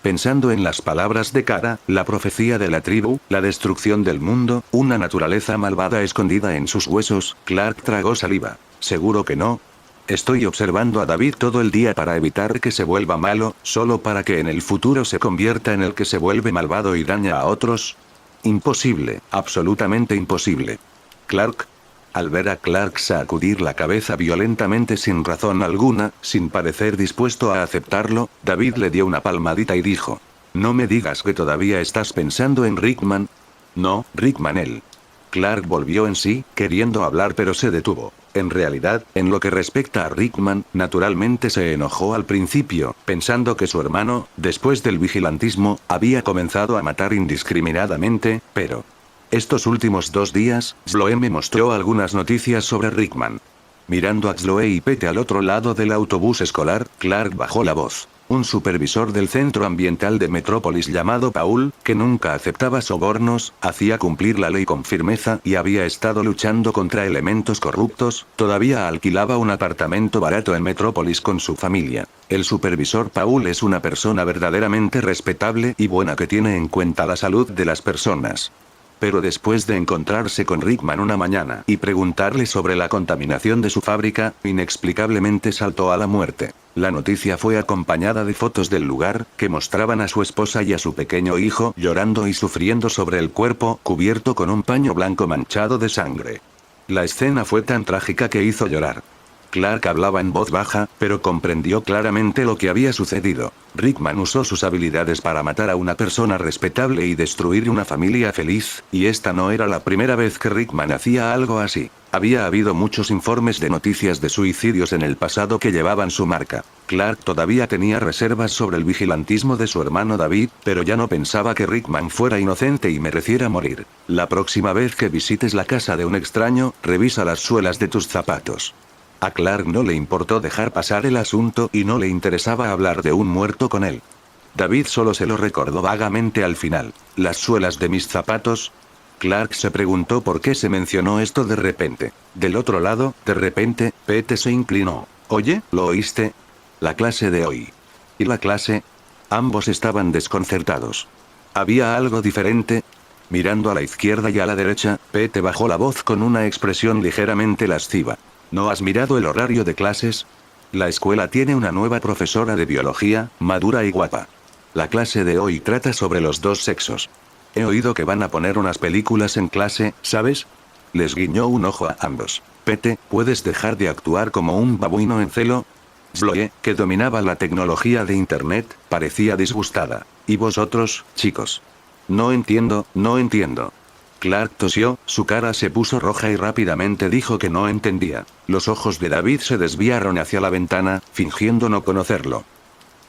Pensando en las palabras de Kara, la profecía de la tribu, la destrucción del mundo, una naturaleza malvada escondida en sus huesos, Clark tragó saliva. ¿Seguro que no? Estoy observando a David todo el día para evitar que se vuelva malo, solo para que en el futuro se convierta en el que se vuelve malvado y daña a otros. Imposible, absolutamente imposible. Clark. Al ver a Clark sacudir la cabeza violentamente sin razón alguna, sin parecer dispuesto a aceptarlo, David le dio una palmadita y dijo: «No me digas que todavía estás pensando en Rickman». «No, Rickman él». Clark volvió en sí, queriendo hablar pero se detuvo. En realidad, en lo que respecta a Rickman, naturalmente se enojó al principio, pensando que su hermano, después del vigilantismo, había comenzado a matar indiscriminadamente, pero... Estos últimos 2 días, Sloe me mostró algunas noticias sobre Rickman. Mirando a Sloe y Pete al otro lado del autobús escolar, Clark bajó la voz. Un supervisor del centro ambiental de Metrópolis llamado Paul, que nunca aceptaba sobornos, hacía cumplir la ley con firmeza y había estado luchando contra elementos corruptos, todavía alquilaba un apartamento barato en Metrópolis con su familia. El supervisor Paul es una persona verdaderamente respetable y buena que tiene en cuenta la salud de las personas. Pero después de encontrarse con Rickman una mañana y preguntarle sobre la contaminación de su fábrica, inexplicablemente saltó a la muerte. La noticia fue acompañada de fotos del lugar, que mostraban a su esposa y a su pequeño hijo llorando y sufriendo sobre el cuerpo cubierto con un paño blanco manchado de sangre. La escena fue tan trágica que hizo llorar. Clark hablaba en voz baja, pero comprendió claramente lo que había sucedido. Rickman usó sus habilidades para matar a una persona respetable y destruir una familia feliz, y esta no era la primera vez que Rickman hacía algo así. Había habido muchos informes de noticias de suicidios en el pasado que llevaban su marca. Clark todavía tenía reservas sobre el vigilantismo de su hermano David, pero ya no pensaba que Rickman fuera inocente y mereciera morir. La próxima vez que visites la casa de un extraño, revisa las suelas de tus zapatos. A Clark no le importó dejar pasar el asunto y no le interesaba hablar de un muerto con él. David solo se lo recordó vagamente al final. ¿Las suelas de mis zapatos? Clark se preguntó por qué se mencionó esto de repente. Del otro lado, de repente, Pete se inclinó. «Oye, ¿lo oíste? La clase de hoy». ¿Y la clase? Ambos estaban desconcertados. ¿Había algo diferente? Mirando a la izquierda y a la derecha, Pete bajó la voz con una expresión ligeramente lasciva. ¿No has mirado el horario de clases? La escuela tiene una nueva profesora de biología, madura y guapa. La clase de hoy trata sobre los 2 sexos. He oído que van a poner unas películas en clase, ¿sabes? Les guiñó un ojo a ambos. Pete, ¿puedes dejar de actuar como un babuino en celo? Sloe, que dominaba la tecnología de Internet, parecía disgustada. ¿Y vosotros, chicos? No entiendo, no entiendo. Clark tosió, su cara se puso roja y rápidamente dijo que no entendía. Los ojos de David se desviaron hacia la ventana, fingiendo no conocerlo.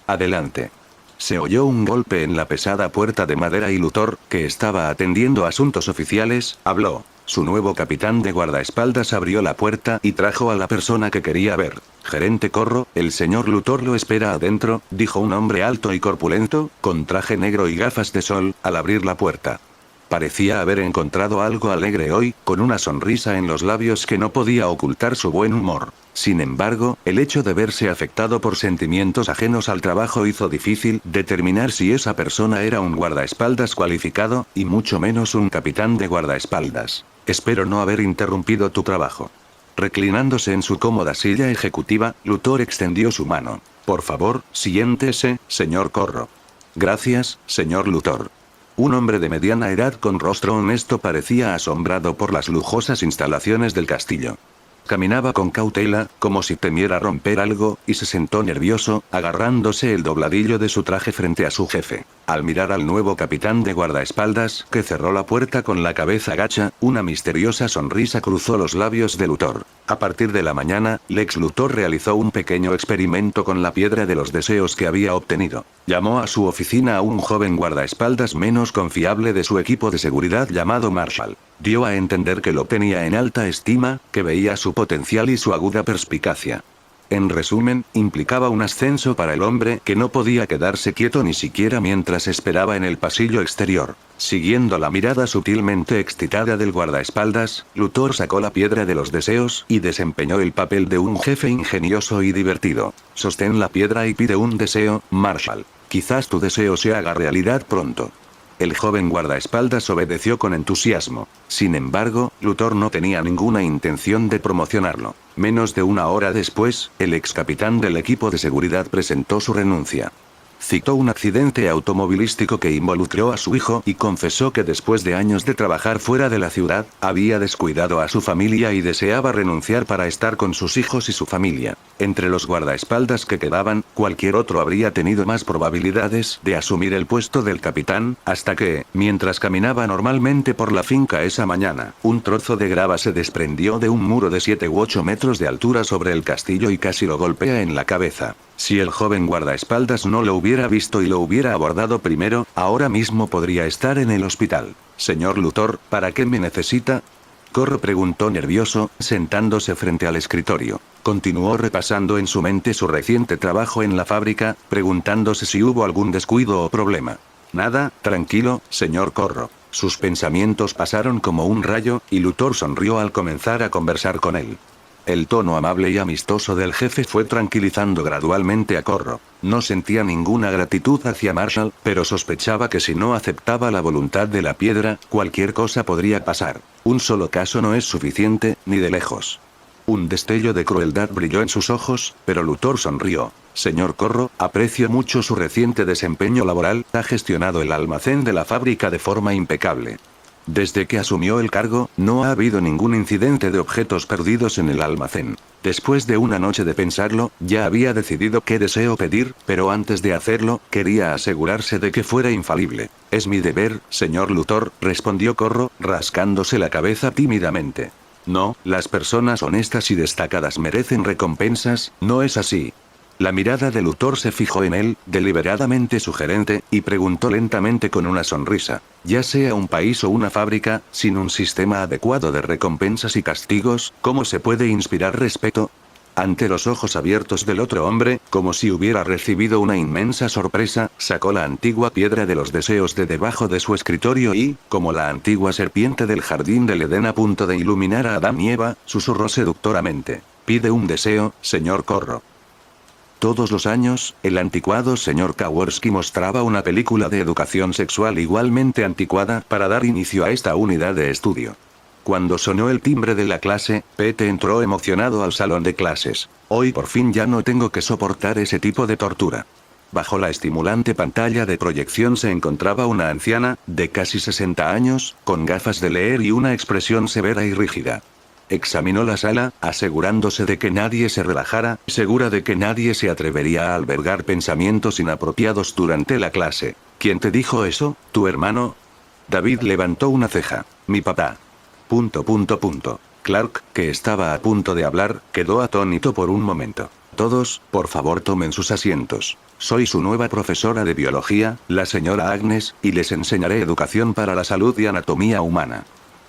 Adelante. Se oyó un golpe en la pesada puerta de madera y Luthor, que estaba atendiendo asuntos oficiales, habló. Su nuevo capitán de guardaespaldas abrió la puerta y trajo a la persona que quería ver. «Gerente Corro, el señor Luthor lo espera adentro», dijo un hombre alto y corpulento, con traje negro y gafas de sol, al abrir la puerta. Parecía haber encontrado algo alegre hoy, con una sonrisa en los labios que no podía ocultar su buen humor. Sin embargo, el hecho de verse afectado por sentimientos ajenos al trabajo hizo difícil determinar si esa persona era un guardaespaldas cualificado, y mucho menos un capitán de guardaespaldas. «Espero no haber interrumpido tu trabajo». Reclinándose en su cómoda silla ejecutiva, Luthor extendió su mano. «Por favor, siéntese, señor Corro». «Gracias, señor Luthor». Un hombre de mediana edad con rostro honesto parecía asombrado por las lujosas instalaciones del castillo. Caminaba con cautela, como si temiera romper algo, y se sentó nervioso, agarrándose el dobladillo de su traje frente a su jefe. Al mirar al nuevo capitán de guardaespaldas, que cerró la puerta con la cabeza gacha, una misteriosa sonrisa cruzó los labios de Luthor. A partir de la mañana, Lex Luthor realizó un pequeño experimento con la piedra de los deseos que había obtenido. Llamó a su oficina a un joven guardaespaldas menos confiable de su equipo de seguridad llamado Marshall. Dio a entender que lo tenía en alta estima, que veía su potencial y su aguda perspicacia. En resumen, implicaba un ascenso para el hombre que no podía quedarse quieto ni siquiera mientras esperaba en el pasillo exterior. Siguiendo la mirada sutilmente excitada del guardaespaldas, Luthor sacó la piedra de los deseos y desempeñó el papel de un jefe ingenioso y divertido. Sostén la piedra y pide un deseo, Marshall. Quizás tu deseo se haga realidad pronto. El joven guardaespaldas obedeció con entusiasmo. Sin embargo, Luthor no tenía ninguna intención de promocionarlo. Menos de una hora después, el ex capitán del equipo de seguridad presentó su renuncia. Citó un accidente automovilístico que involucró a su hijo y confesó que después de años de trabajar fuera de la ciudad, había descuidado a su familia y deseaba renunciar para estar con sus hijos y su familia. Entre los guardaespaldas que quedaban, cualquier otro habría tenido más probabilidades de asumir el puesto del capitán, hasta que, mientras caminaba normalmente por la finca esa mañana, un trozo de grava se desprendió de un muro de 7 u 8 metros de altura sobre el castillo y casi lo golpea en la cabeza. Si el joven guardaespaldas no lo hubiera visto y lo hubiera abordado primero, ahora mismo podría estar en el hospital. Señor Luthor, ¿para qué me necesita? Corro preguntó nervioso, sentándose frente al escritorio. Continuó repasando en su mente su reciente trabajo en la fábrica, preguntándose si hubo algún descuido o problema. Nada, tranquilo, señor Corro. Sus pensamientos pasaron como un rayo, y Luthor sonrió al comenzar a conversar con él. El tono amable y amistoso del jefe fue tranquilizando gradualmente a Corro. No sentía ninguna gratitud hacia Marshall, pero sospechaba que si no aceptaba la voluntad de la piedra, cualquier cosa podría pasar. Un solo caso no es suficiente, ni de lejos. Un destello de crueldad brilló en sus ojos, pero Luthor sonrió. Señor Corro, aprecio mucho su reciente desempeño laboral, ha gestionado el almacén de la fábrica de forma impecable. Desde que asumió el cargo, no ha habido ningún incidente de objetos perdidos en el almacén. Después de una noche de pensarlo, ya había decidido qué deseo pedir, pero antes de hacerlo, quería asegurarse de que fuera infalible. Es mi deber, señor Luthor, respondió Corro, rascándose la cabeza tímidamente. No, las personas honestas y destacadas merecen recompensas, ¿no es así? La mirada de Luthor se fijó en él, deliberadamente sugerente, y preguntó lentamente con una sonrisa. Ya sea un país o una fábrica, sin un sistema adecuado de recompensas y castigos, ¿cómo se puede inspirar respeto? Ante los ojos abiertos del otro hombre, como si hubiera recibido una inmensa sorpresa, sacó la antigua piedra de los deseos de debajo de su escritorio y, como la antigua serpiente del jardín del Edén a punto de iluminar a Adán y Eva, susurró seductoramente. Pide un deseo, señor Corro. Todos los años, el anticuado señor Kaworski mostraba una película de educación sexual igualmente anticuada para dar inicio a esta unidad de estudio. Cuando sonó el timbre de la clase, Pete entró emocionado al salón de clases. Hoy por fin ya no tengo que soportar ese tipo de tortura. Bajo la estimulante pantalla de proyección se encontraba una anciana, de casi 60 años, con gafas de leer y una expresión severa y rígida. Examinó la sala, asegurándose de que nadie se relajara, segura de que nadie se atrevería a albergar pensamientos inapropiados durante la clase. ¿Quién te dijo eso, tu hermano? David levantó una ceja. Mi papá. Clark, que estaba a punto de hablar, quedó atónito por un momento. Todos, por favor tomen sus asientos. Soy su nueva profesora de biología, la señora Agnes, y les enseñaré educación para la salud y anatomía humana.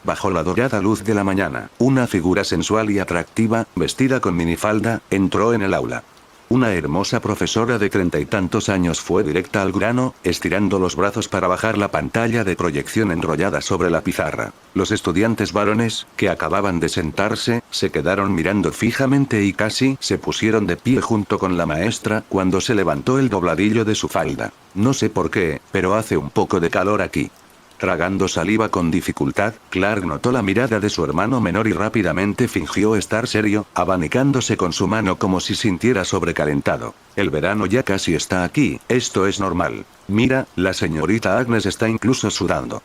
Bajo la dorada luz de la mañana, una figura sensual y atractiva, vestida con minifalda, entró en el aula. Una hermosa profesora de 30 y tantos años fue directa al grano, estirando los brazos para bajar la pantalla de proyección enrollada sobre la pizarra. Los estudiantes varones, que acababan de sentarse, se quedaron mirando fijamente y casi se pusieron de pie junto con la maestra cuando se levantó el dobladillo de su falda. No sé por qué, pero hace un poco de calor aquí. Tragando saliva con dificultad, Clark notó la mirada de su hermano menor y rápidamente fingió estar serio, abanicándose con su mano como si sintiera sobrecalentado. El verano ya casi está aquí, esto es normal. Mira, la señorita Agnes está incluso sudando.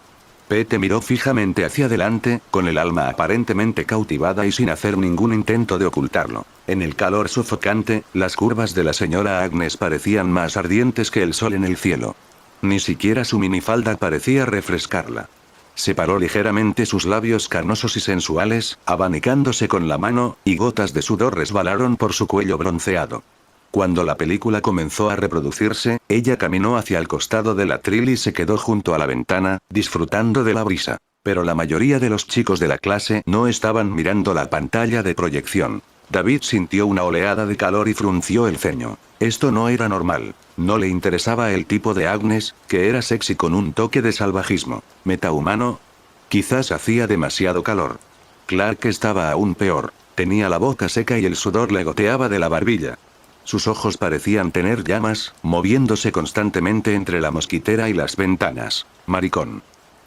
Pete miró fijamente hacia adelante, con el alma aparentemente cautivada y sin hacer ningún intento de ocultarlo. En el calor sofocante, las curvas de la señora Agnes parecían más ardientes que el sol en el cielo. Ni siquiera su minifalda parecía refrescarla. Separó ligeramente sus labios carnosos y sensuales, abanicándose con la mano, y gotas de sudor resbalaron por su cuello bronceado. Cuando la película comenzó a reproducirse, ella caminó hacia el costado del atril y se quedó junto a la ventana, disfrutando de la brisa. Pero la mayoría de los chicos de la clase no estaban mirando la pantalla de proyección. David sintió una oleada de calor y frunció el ceño. Esto no era normal. No le interesaba el tipo de Agnes, que era sexy con un toque de salvajismo. ¿Metahumano? Quizás hacía demasiado calor. Clark estaba aún peor. Tenía la boca seca y el sudor le goteaba de la barbilla. Sus ojos parecían tener llamas, moviéndose constantemente entre la mosquitera y las ventanas. Maricón.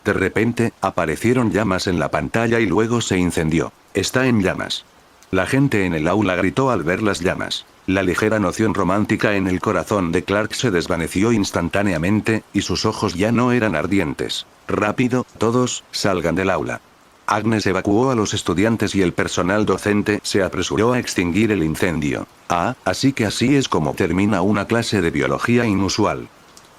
De repente, aparecieron llamas en la pantalla y luego se incendió. Está en llamas. La gente en el aula gritó al ver las llamas. La ligera noción romántica en el corazón de Clark se desvaneció instantáneamente, y sus ojos ya no eran ardientes. Rápido, todos, salgan del aula. Agnes evacuó a los estudiantes y el personal docente se apresuró a extinguir el incendio. Ah, así que así es como termina una clase de biología inusual.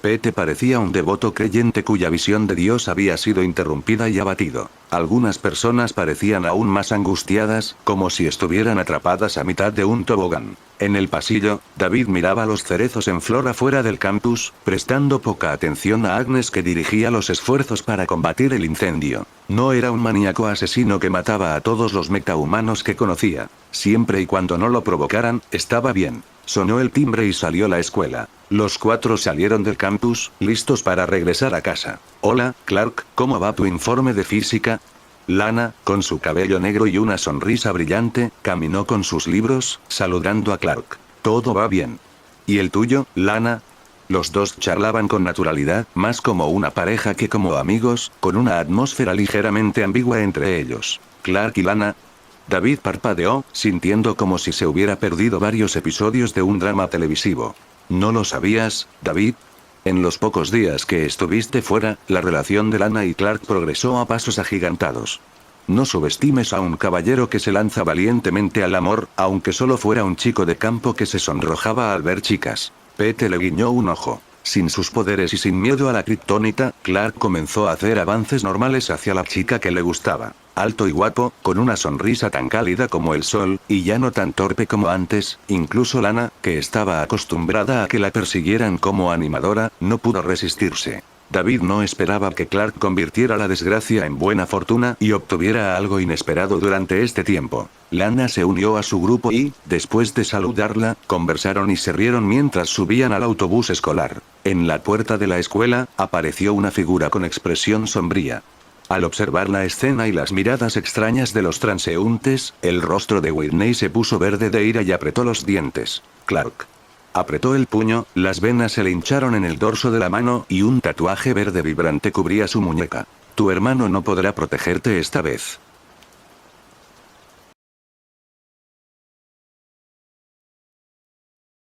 Pete parecía un devoto creyente cuya visión de Dios había sido interrumpida y abatido. Algunas personas parecían aún más angustiadas, como si estuvieran atrapadas a mitad de un tobogán. En el pasillo, David miraba los cerezos en flor afuera del campus, prestando poca atención a Agnes que dirigía los esfuerzos para combatir el incendio. No era un maníaco asesino que mataba a todos los metahumanos que conocía. Siempre y cuando no lo provocaran, estaba bien. Sonó el timbre y salió la escuela. Los cuatro salieron del campus, listos para regresar a casa. Hola, Clark, ¿cómo va tu informe de física? Lana, con su cabello negro y una sonrisa brillante, caminó con sus libros, saludando a Clark. Todo va bien. ¿Y el tuyo, Lana? Los dos charlaban con naturalidad, más como una pareja que como amigos, con una atmósfera ligeramente ambigua entre ellos. Clark y Lana. David parpadeó, sintiendo como si se hubiera perdido varios episodios de un drama televisivo. ¿No lo sabías, David? En los pocos días que estuviste fuera, la relación de Lana y Clark progresó a pasos agigantados. No subestimes a un caballero que se lanza valientemente al amor, aunque solo fuera un chico de campo que se sonrojaba al ver chicas. Pete le guiñó un ojo. Sin sus poderes y sin miedo a la kriptonita, Clark comenzó a hacer avances normales hacia la chica que le gustaba. Alto y guapo, con una sonrisa tan cálida como el sol, y ya no tan torpe como antes, incluso Lana, que estaba acostumbrada a que la persiguieran como animadora, no pudo resistirse. David no esperaba que Clark convirtiera la desgracia en buena fortuna y obtuviera algo inesperado durante este tiempo. Lana se unió a su grupo y, después de saludarla, conversaron y se rieron mientras subían al autobús escolar. En la puerta de la escuela, apareció una figura con expresión sombría. Al observar la escena y las miradas extrañas de los transeúntes, el rostro de Whitney se puso verde de ira y apretó los dientes. Clark. Apretó el puño, las venas se le hincharon en el dorso de la mano y un tatuaje verde vibrante cubría su muñeca. Tu hermano no podrá protegerte esta vez.